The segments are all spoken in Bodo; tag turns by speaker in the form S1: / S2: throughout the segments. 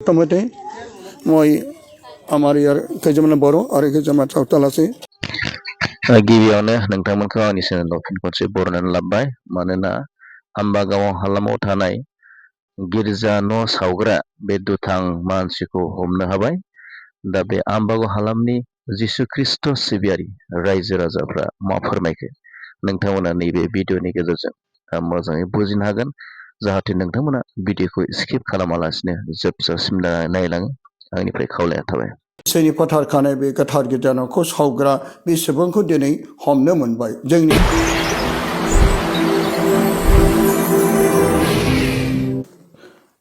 S1: Tomate, moi Amariar Kajaman Boro, or Kajamat Sautalasi.
S2: गिबियावनो नोंथांमोनखौ आंनि चेनेलाव फिन खनसे बरायनानै लाबाय मानोना आम्बागाव हालामाव थानाय गिर्जा न' सावग्रा बे दुथां मानसिखौ हमनो हाबाय। दा बे आम्बागाव हालामनि जिसु ख्रिस्ट सिबियारि रायजो राजाफ्रा मा फोरमायखो नोंथांमोना नैबे भिडिअनि गेजेरजों मोजाङै बुजिनो हागोन। जाहाथे नोंथांमोना भिडिअखौ स्किप खालामालासिनो जोबजासिम नायलाङो आंनिफ्राय खावलायनाय थाबाय।
S1: इसोरनि फोथारखानाय बे गोथार गिर्जा न'खौ सावग्रा बे सुबुंखौ दिनै हमनो मोनबाय। जोंनि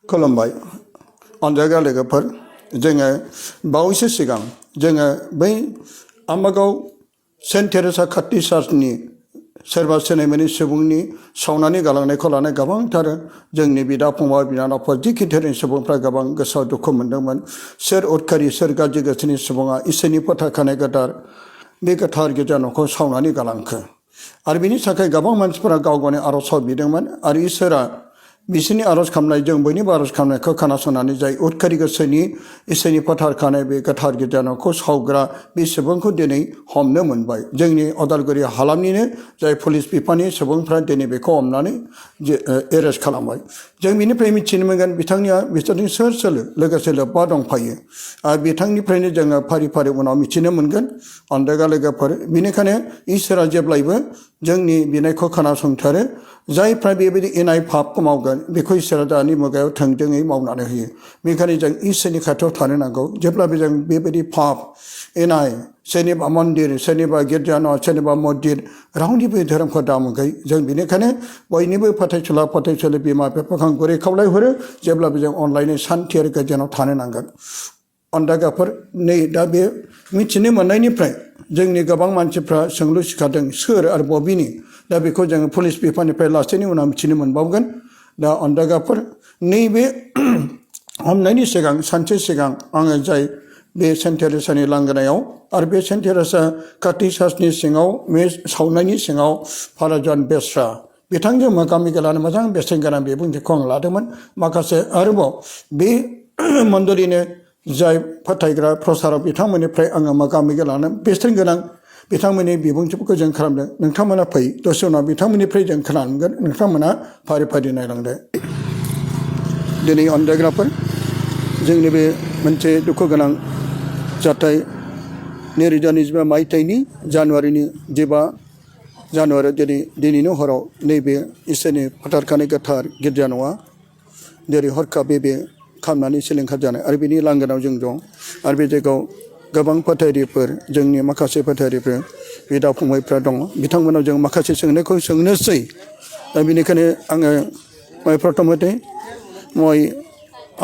S1: खुलुमबाय अनजायग्रा लोगोफोर, जोङो बावैसो सिगां जोङो बै आम्बागाव सेन्ट टेरेसा काथलिक चार्चनि सोरबा सिनायमोनै सुबुंनि सावनानै गालांनायखौ लानानै गोबांथार जोंनि बिदा फंबाय बिनानावफोर जिखि धोरोमनि सुबुंफ्रा गोबां गोसोआव दुखु मोनदोंमोन। सोर उदखारि सोर गाज्रि गोसोनि सुबुङा इसोरनि फोथारखानाय बे गोथार गिर्जा न'खौ सावनानै गालांखो आरो बिनि थाखाय गोबां मानसिफोरा गाव गावनि आर'जआव बिदोंमोन आरो इसोरा बिसोरनि आर'ज खालामनाय जों बयनिबो आर'ज खालामनायखौ खोनासंनानै जाय उदखारि गोसोनि इसोरनि फोथारखानाय बे गोथार गिर्जा न'खौ सावग्रा बे सुबुंखौ दिनै हमनो मोनबाय। जोंनि उदालगुरि हालामनिनो जाय पुलिस बिफाननि सुबुंफ्रा दिनै बेखौ हमनानै एरेस्ट खालामबाय। जों बिनिफ्राय मिथिनो मोनगोन बिथांजों सोर सोर लोगोसे लोब्बा दंफायो आरो बिथांनिफ्रायनो जोङो फारि फारि उनाव मिथिनो मोनगोन अनजायग्रा लोगोफोर। बेनिखायनो इसोरा जेब्लायबो जोंनि बिनायखौ खोनासंथारो। जायफ्रा बेबायदि इनाय फापखौ मावगोन बेखौ इसोरा दानि मुगायाव थोंजोङै मावनानै होयो। बेनिखायनो जों इसोरनि खाथियाव थानो नांगौ। जेब्लाबो जों बेबायदि फाप इनाय सोरनिबा मन्दिर सोरनिबा गिर्जा न' सोरनिबा मस्जिद रावनिबो धोरोमखौ दामुखै। जों बेनिखायनो बयनिबो फोथायसुला बिमा बिफाखौ आं गुरै खावलायहरो जेब्लाबो जों अनलायनाय सान्थि आरो गोजोनाव थानो नांगोन। अनजायग्राफोर, नै दा बे मिथिनो मोननायनिफ्राय जोंनि गोबां मानसिफ्रा सोंलु सिखारदों सोर आरो बबेनि। दा बेखौ जोङो पुलिस बिफाननिफ्राय लासैनो उनाव मिथिनो मोनबावगोन। दा अनजायग्राफोर, नैबे हमनायनि सिगां सानसे सिगां आङो जाय बे सेन्ट टेरेसानि लांगोनायाव आरो बे सेन्ट टेरेसा काथलिक चार्चनि सिङाव बे सावनायनि सिङाव फादार जन बेस्रा बिथांजों मोगा मोगि लानो मोजां बेसेन गोनां बिबुंथिखौ आं लादोंमोन। माखासे आरोबाव बे मण्डलिनो जाय फोथायग्रा प्रसारक बिथांमोननिफ्राय आङो मोगा मोगि लानो बेसेन गोनां बिथांमोननि बिबुंथिफोरखौ जों खालामदों। नोंथांमोना फै दसे उनाव बिथांमोननिफ्राय जों खोनानो मोनगोन। नोंथांमोना फारि फारि नायलांदो। दिनै अनजायग्राफोर, जोंनि बे मोनसे दुखु गोनां जाथाय 2025 मायथाइनि जानुवारिनि 15 जानुवारि दिनैनि हराव नैबे इसोरनि फोथारखानाय गोथार गिर्जा न'आ जेरै हरखाबै बे खामनानै सिलिंखार जानाय आरो बेनि लांगोनायाव जों दं आरो बे जायगायाव गोबां फोथायगिरिफोर जोंनि माखासे फोथायगिरिफोर बिदा फंबायफ्रा दङ। बिथांमोनाव जों माखासे सोंनायखौ सोंनोसै। दा बेनिखायनो आङो प्रथमते মই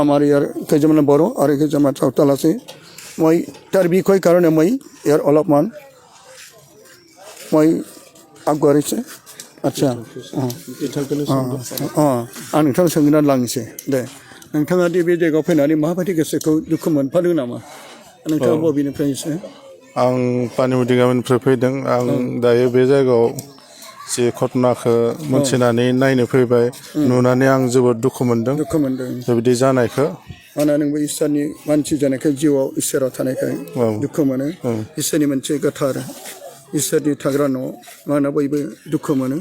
S1: আমার কেইজনমান বড় আৰু কেইজনমান সাঁওতাল আছে। মই তাৰ বিষয় কাৰণে মই ইয়াৰ অলপমান মই আগবাঢ়িছে। আচ্ছা आं नोंथांनाव सोंनानै लांनोसै दे। नोंथाङा दि बे जायगायाव फैनानै माबायदि गोसोखौ दुखु मोनफादों नामा? नोंथाङा बबेनिफ्राय एसे?
S3: आं पानिमुदि गामिनिफ्राय फैदों। आं दायो बे जायगायाव जे घटनाखौ मोनथिनानै नायनो फैबाय। नुनानै आं जोबोद दुखु मोनदों बेबायदि जानायखौ।
S1: मानोना नोंबो इसोरनि मानसि जानायखाय जिउआव इसोराव थानायखाय दुखु मोनो। इसोरनि मोनसे गोथार इसोरनि थाग्रा न', मानोना बयबो दुखु मोनो।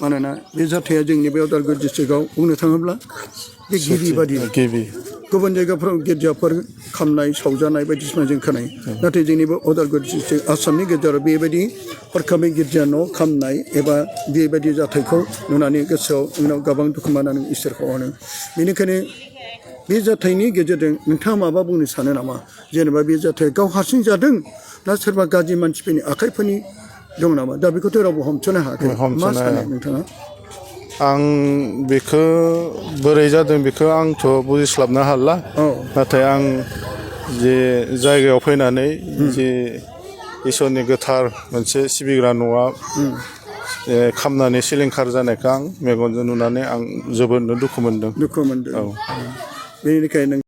S1: मानोना बे जाथाया जोंनि बे उदालगुरि डिस्ट्रिक्टआव बुंनो थाङोब्ला बे गिबि बादि गुबुन जायगाफोराव गिर्जाफोर खामनाय सावजानाय बायदिसिना जों खोनायो। नाथाय जोंनि बे उदालगुरि डिस्ट्रिक्ट आसामनि गेजेराव बेबायदि हरखाबै गिर्जा न' खामनाय एबा बेबायदि जाथायखौ नुनानै गोसोआव उनाव गोबां दुखु मोननानै इसोरखौ अनो। बेनिखायनो बे जाथायनि गेजेरजों नोंथाङा माबा बुंनो सानो नामा? जेनेबा बे जाथाया गाव हारसिं जादों ना सोरबा गाज्रि मानसिफोरनि आखाइफोरनि दं नामा? दा बेखौथ' रावबो हमस'नो हायाखै। मा सानो नोंथाङा?
S3: आं बेखौ बोरै जादों बेखौ आंथ' बुजिस्लाबनो हाला। नाथाय आं जे जायगायाव फैनानै जे इसोरनि गोथार मोनसे सिबिग्रा न'आ खामनानै सिलिंखार जानायखौ आं मेगनजों नुनानै आं जोबोदनो दुखु मोनदों।
S1: बेनिखायनो